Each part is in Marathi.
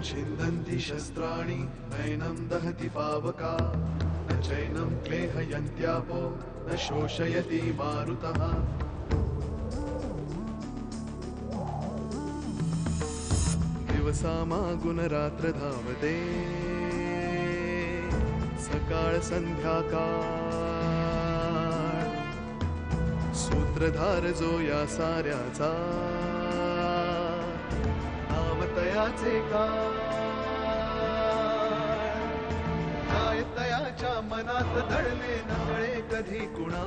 छिन्दन्ति शस्त्राणि नैनं दहति पावका न चैनं क्लेहयन्त्यापो न शोषयति मारुतः दिवसामागुनरात्र धावते सकाळ संध्याकाळ सूत्रधार जो या साऱ्याचा नामतयाचे काय तयाच्या मनात दडले नकळे कधी कुणा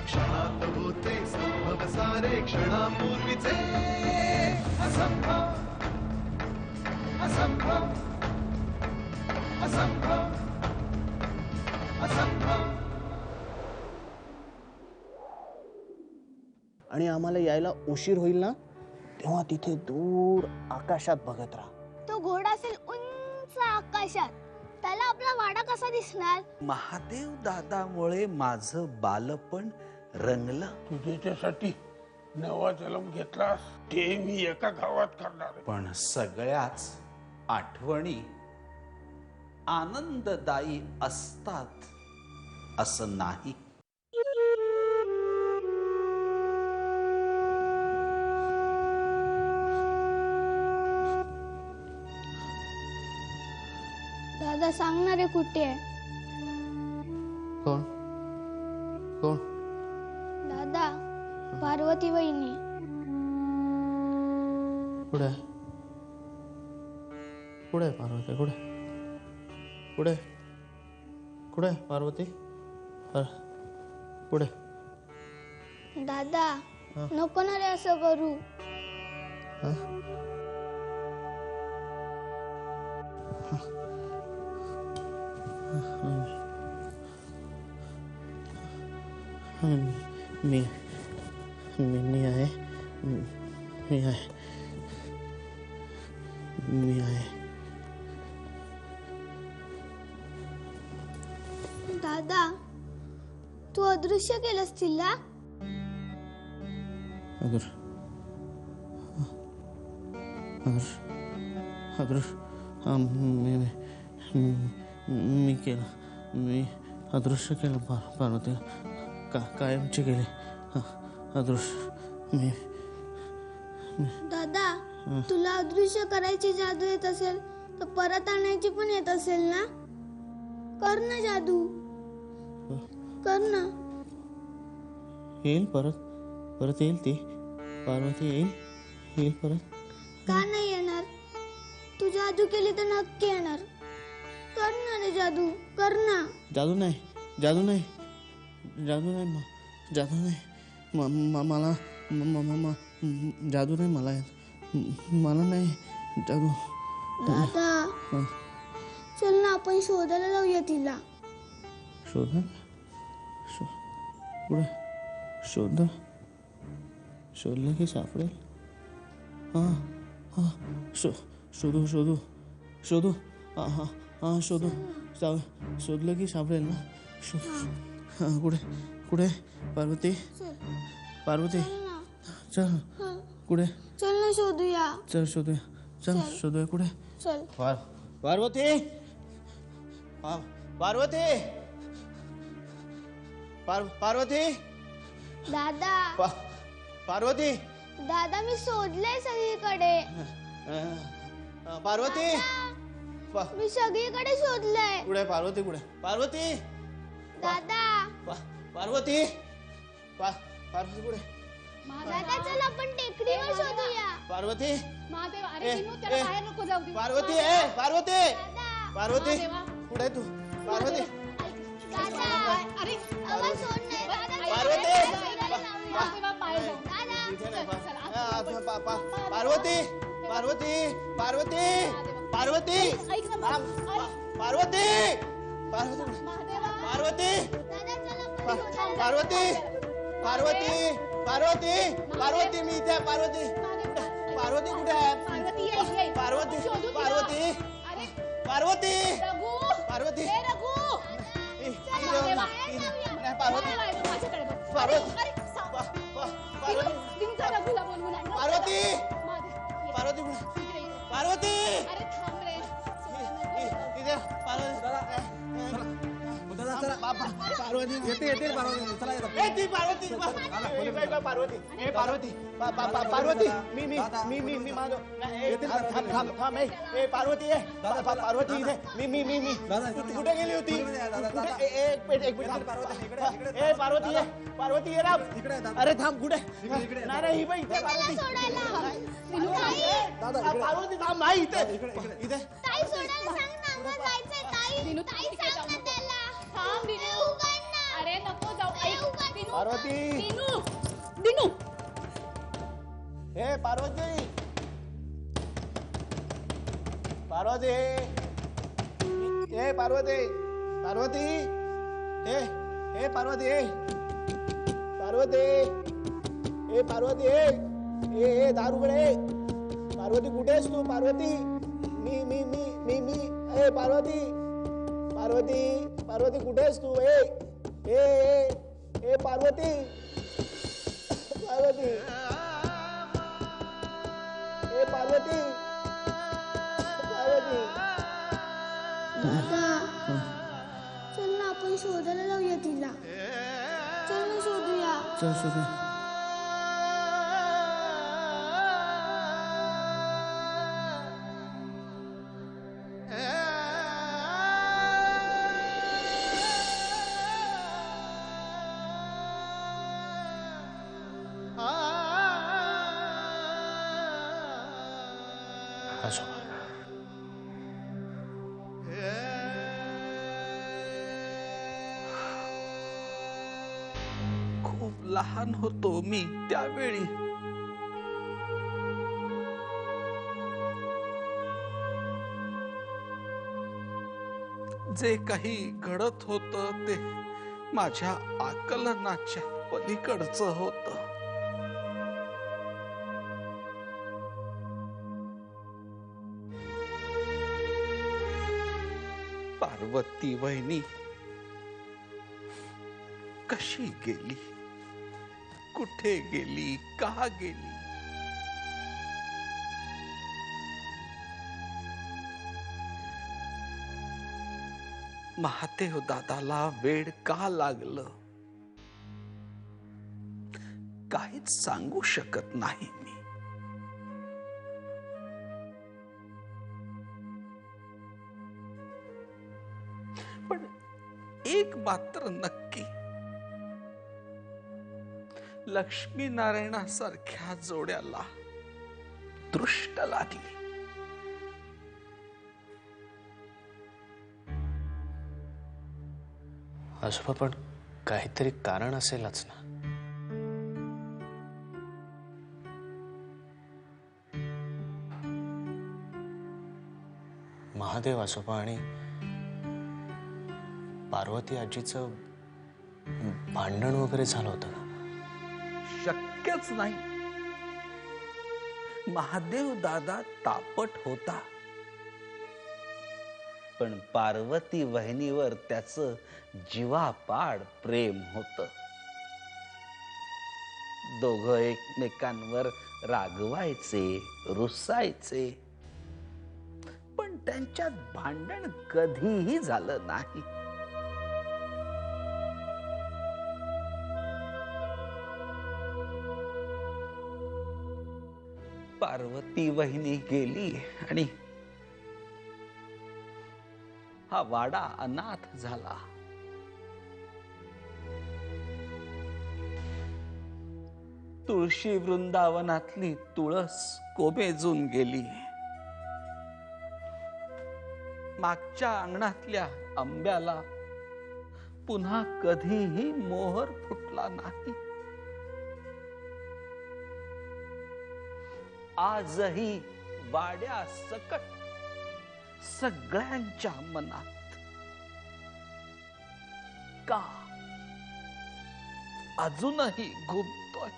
क्षणात होते संभव सारे क्षणापूर्वीचे असंभव असंभव असंभव असंभव. आणि आम्हाला यायला उशीर होईल ना तेव्हा तिथे दूर आकाशात बघत राहा. तो घोडा असेल उंच आकाशात, त्याला आपला वाडा कसा दिसणार? महादेव दादामुळे माझं बालपण रंगलं. तू त्याच्यासाठी नवा जन्म घेतलास ते मी एका गावात करणार. पण सगळ्याच आठवणी आनंददायी असतात असं नाही. दादा सांगणारे कुठे आहे? कोण कोण? दादा, पार्वती वहिनी. कुठे कुठे पार्वती? कुठे कुठे कुठे पार्वती? कुठे? दादा, नको ना रे असं करू. मी आहे मी आहे मी आहे. दादा, तू अदृश्य केलंस तिला? मी केलं. मी अदृश्य केलं पार्वती. कायमचे केले अदृश्य मी. दादा, तुला अदृश्य करायची जादू येत असेल तर परत आणायची पण येत असेल ना? कर ना जादू, कर ना. येईल परत येईल ती पार्वती. येईल परत. का नाही येणार? तू जादू केली तर नक्की येणार. कर ना रे जादू, कर ना. जादू नाही मला जादू नाही मला येत. मला नाही जादू. दादा, चल ना आपण शोधायला जाऊया तिला. पुढे शोधलं की सापडेल. शोधू शोधलं की सापडेल ना. कुठे पार्वती? चल कुठे? चल ना शोधूया. चल शोधूया कुठे? चल. पार्वती दादा, पार्वती दादा मी शोधलंय सगळीकडे. पार्वती मी सगळीकडे शोधलंय. कुठे पार्वती? कुठे पार्वती? दादा, पार्वती कुठे? दादा चल आपण टेकडीवर शोधूया. पार्वती महादेव, अरे विनू, त्याला बाहेर नको जाऊ दे. पार्वती कुठे तू? पार्वती दादा, अरे आवाज सोड नाही. दादा, पार्वती! महादेवा, बाहेर जाऊ. पार्वती ऐक ना दादा चल पार्वती मी इथे. पार्वती कुठे आहे? पार्वती ये. पार्वती रघु, पार्वती ए रघु. महादेवा, पार्वती माझ्याकडे बघ. पार्वती अरे विनूचा रघुला बोलवून आण. पार्वती महादेव, पार्वती इकडे ये. पार्वती अरे पार्वती येते येते पार्वती चला ए ती पार्वती पार्वती ए पार्वती पार्वती मी माझं थांब ए पार्वती ए पार्वती इथे मी तू कुठे गेली होती एक मिनिट ए पार्वती ये राम अरे थांब कुठे नाही ही बाई इथे पार्वती पार्वती थांब नाही इथे ताई सोडायला सांग ना आम्हाला जायचंय ताई दिनू, ताई तिकडे सांग ना जाऊ. त्याला थांब, दिनू. ए, उघड ना. अरे नको जाऊ ऐक दिनू पार्वती दिनू दिनू हे पार्वती पार्वती हे पार्वती पार्वती हे पार्वती पार्वती हे पार्वती हे दार उघडे पार्वती कुठेस तू पार्वती मी ए पार्वती पार्वती पार्वती कुठेस तू ए पार्वती पार्वती ए पार्वती पार्वती दादा चल ना आपण शोधायला जाऊया तिला चल ना शोधूया चल शोधू खूप लहान होतो मी त्यावेळी. जे काही घडत होतं ते माझ्या आकलनाच्या पलीकडचं होतं. पार्वती वहिनी कशी गेली, कुठे गेली, का गेली, महादेव दादाला वेड का लागलं, काहीच सांगू शकत नाही मी. पण एक मात्र नक्की, लक्ष्मी नारायणासारख्या जोड्याला दृष्ट लागली. आजोबा पण काहीतरी कारण असेलच ना. महादेव आजोबा आणि पार्वती आजीचं भांडण वगैरे झालं होतं का? शक्यच नाही. महादेव दादा तापट होता, पण पार्वती वहिनीवर त्याचं जीवापाड प्रेम होत. दोघं एकमेकांवर रागवायचे, रुसायचे, पण त्यांच्यात भांडण कधीही झालं नाही. पार्वती वहिनी गेली आणि हा वाडा अनाथ झाला. तुळशी वृंदावनातली तुळस कोमेजून गेली. मागच्या अंगणातल्या आंब्याला पुन्हा कधीही मोहर फुटला नाही. आजही वाड्या सकट सगळ्यांच्या मनात का अजूनही घुमतोय.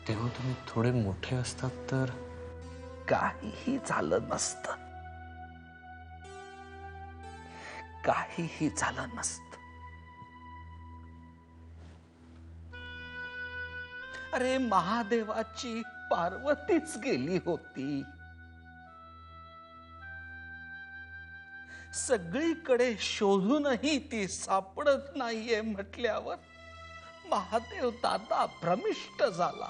तेव्हा तुम्ही थोडे मोठे असतात तर काहीही झालं नसतं, काहीही झालं नसतं. अरे महादेवाची पार्वतीच गेली होती. सगळीकडे शोधूनही ती सापडत नाहीये म्हटल्यावर महादेव दादा भ्रमिष्ट झाला.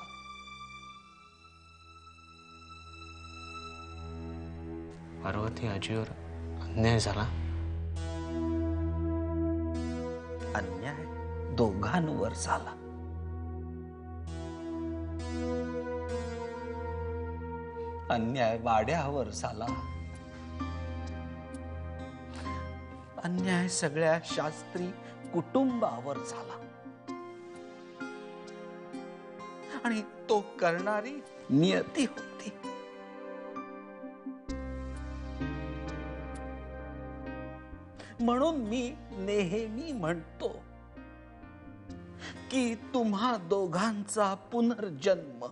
पार्वती आजीवर अन्याय झाला. अन्याय दोघांवर झाला. अन्याय वाड्यावर झाला. अन्याय सगळ्या शास्त्री कुटुंबावर झाला. आणि तो करणारी नियती होती. म्हणून मी नेहमी म्हणतो की तुम्हा दोघांचा पुनर्जन्म,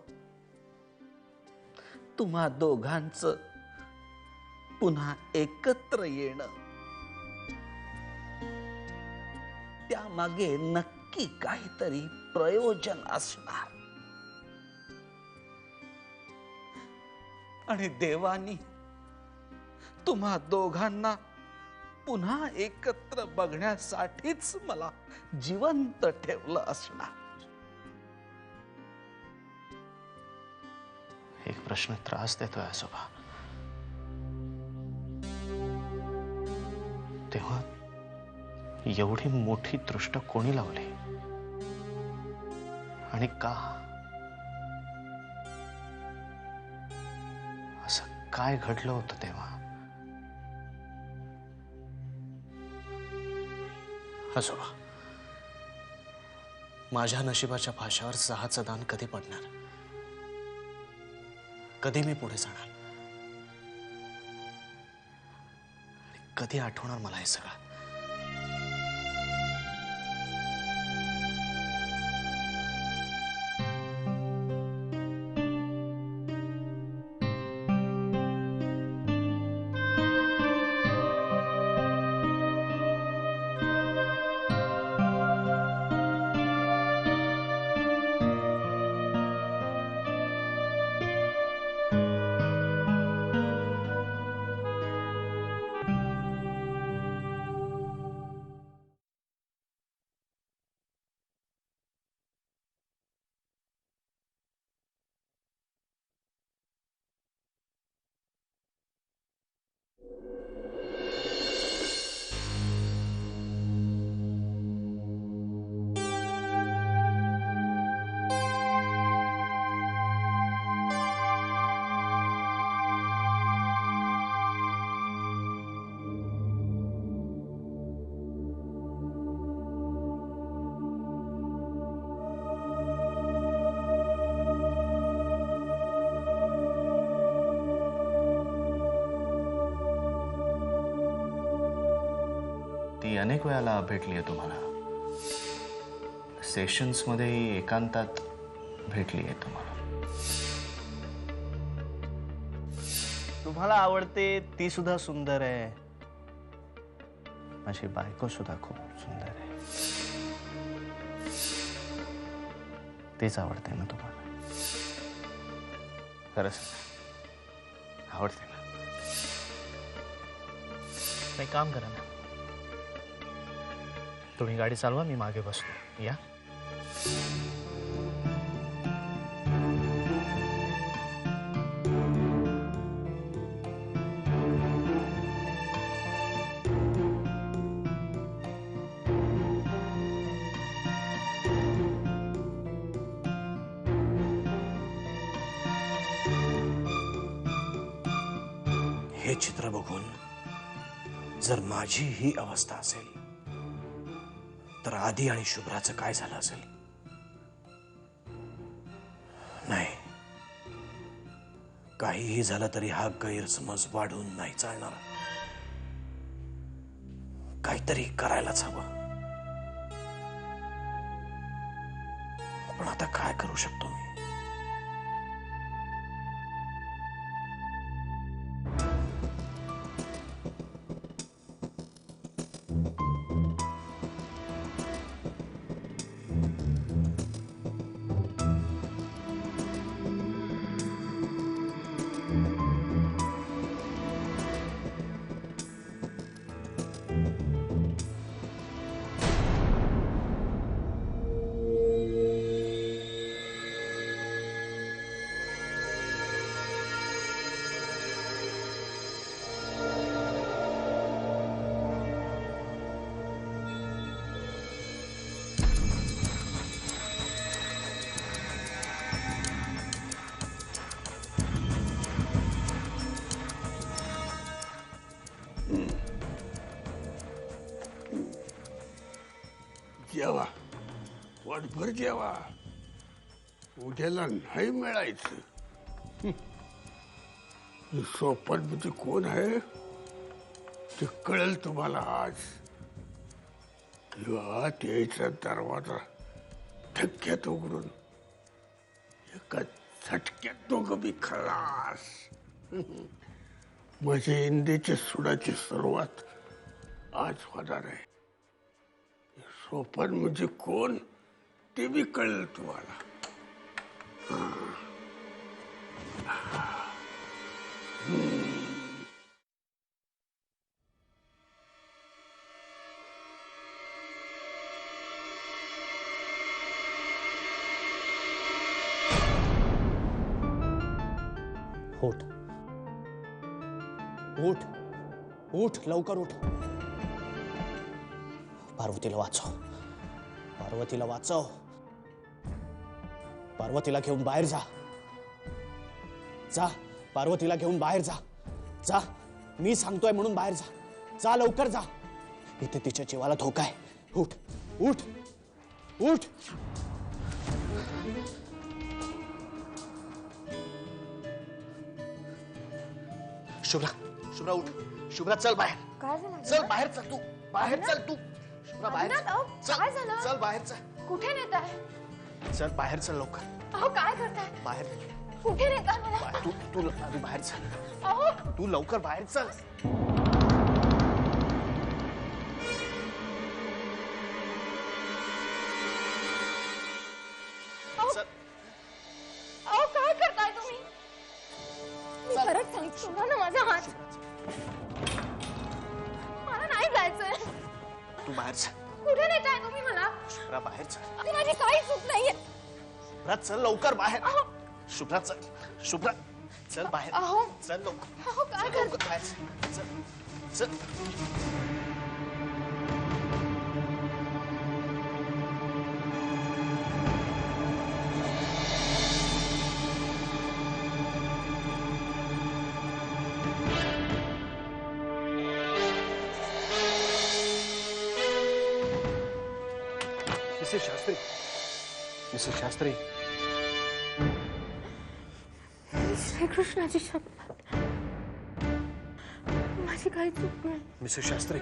तुम्हा दोघांचं पुन्हा एकत्र येणं, त्यामागे नक्की काहीतरी प्रयोजन असणार. आणि देवानी तुम्हा दोघांना पुन्हा एकत्र बघण्यासाठीच मला जिवंत ठेवलं असणार. एक प्रश्न त्रास देतोय आजोबा. तेव्हा एवढी मोठी दृष्ट कोणी लावली आणि का? असं काय घडलं होतं तेव्हा? आजोबा, माझ्या नशिबाच्या फाशावर 6चं दान कधी पडणार? कधी मी पुढे जाणार? कधी आठवणार मला हे सगळं? ती अनेक वेळाला भेटलीये तुम्हाला. सेशन्स मध्ये एकांतात भेटलीये तुम्हाला. तुम्हाला आवडते ती सुद्धा सुंदर आहे. माझी बायको सुद्धा खूप सुंदर आहे. तीच आवडते ना तुम्हाला? खरंच आवडते ना? एक काम करा ना, तुम्ही गाडी चालवा, मी मागे बसतो. या. हे चित्र बघून जर माझी ही अवस्था असेल तर आदी आणि शुभ्राचं काय झालं असेल? नाही, काहीही झालं तरी हा गैरसमज वाढून नाही चालणार. काहीतरी करायलाच हवं. पण आता काय करू शकतो मी? जेवा, पोटभर जेवा. उद्याला नाही मिळायचं. सोपट म्हणजे कोण आहे ते कळेल तुम्हाला आज. आत यायचा दरवाजा धक्क्यात उघडून एका झटक्यात दोघं बी खलास. माझ्या इंद्रेच्या सुडाची सुरुवात आज होणार आहे. सोपन म्हणजे कोण ते बी कळेल तुम्हाला. उठ उठ उठ, लवकर उठ. पार्वतीला वाचव, पार्वतीला वाचव. पार्वतीला घेऊन बाहेर जा. जा, पार्वतीला घेऊन बाहेर जा. जा, मी सांगतोय म्हणून बाहेर जा. जा, लवकर जा. इथे तिच्या जीवाला धोका आहे. उठ उठ उठ. शुभ्रा, शुभ्रा उठ. शुभ्रा चल बाहेर. काय झालं? चल बाहेर, चल तू बाहेर, चल तू. शुभ्रा बाहेर चल. काय झालं? चल बाहेर चल. कुठे नेताय? चल बाहेर चल लवकर. अहो काय करताय? बाहेर कुठे नेताय मला? तू तू तू बाहेर चल. अहो तू लवकर बाहेर चल. चल. अहो काय करताय तुम्ही? मी खरंच सांगते सोडा ना माझा हात. मला नाही जायचंय. तू बाहेर चल. कुठे नेताय तुम्ही मला? शुभ्रा बाहेर चल. ती माझी काही चूक नाहीये. शुभ्रा चल लवकर बाहेर. शुभ्रा चल. शुभ्रा चल बाहेर. अहो चल लवकर. अहो काय लवकर करताय? बाहेर चल. चल. Mrs Shastri, Mrs Shastri. श्रीकृष्णाची शपथ, माझी काही चूक नाही. मिसेस शास्त्री.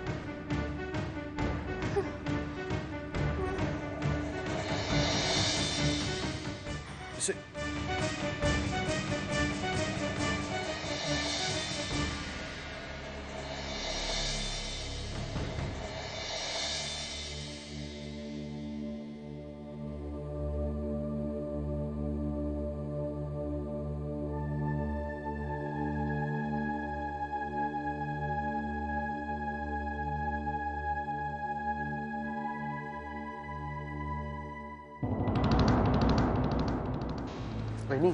बहिणी,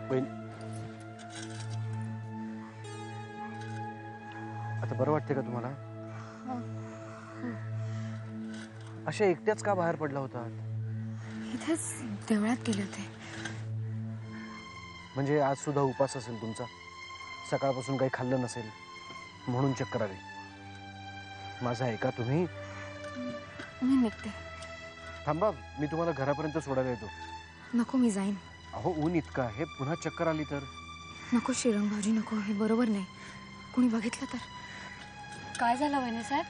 बहिणी, आता बरं वाटते का तुम्हाला? अशा एकट्याच का बाहेर पडला होता? इथेच देवळात गेले होते. म्हणजे आज सुद्धा उपास असेल तुमचा? सकाळपासून काही खाल्लं नसेल म्हणून चक्कर आली. माझं ऐका तुम्ही. मी निघते. थांबा, मी तुम्हाला घरापर्यंत सोडायला येतो. नको, मी जाईन. अहो ऊन इतकं आहे, पुन्हा चक्कर आली तर? नको श्रीरंग भाऊजी, नको. हे बरोबर नाही. कोणी बघितलं तर? काय झालं वहिनी साहेब?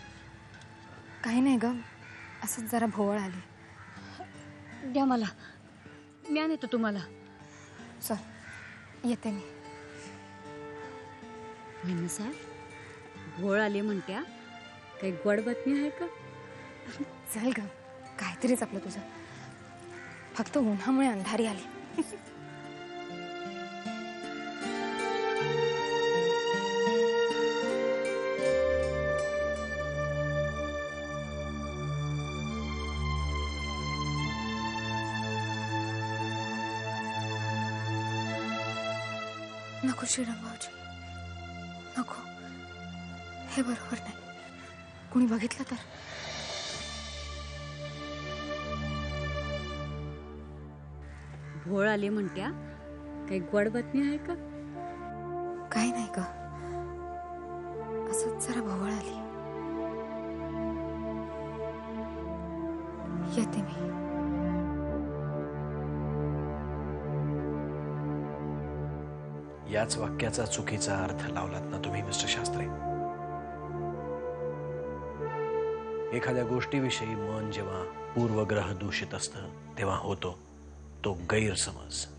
काही नाही ग, असंच जरा भोवळ आली. द्या मला, मी आणतो तुम्हाला. चल येते मी. वहिनी साहेब, भोळ आले म्हणत्या, काही गोड बातमी आहे का? चल ग, काहीतरीच आपलं तुझं. फक्त उन्हामुळे अंधारी आली. नको श्रीरंग भाऊजी, नको. हे बरोबर नाही. कोणी बघितलं तर? भोळ आले म्हणत्या, काही गोड बातमी आहे का? काही नाही ग, असंच जरा भोवळ आली. येते मी. याच वाक्याचा चुकीचा अर्थ लावलात ना तुम्ही मिस्टर शास्त्री. एखाद्या गोष्टीविषयी मन जेव्हा पूर्वग्रह दूषित असतं तेव्हा होतो तो गैरसमज.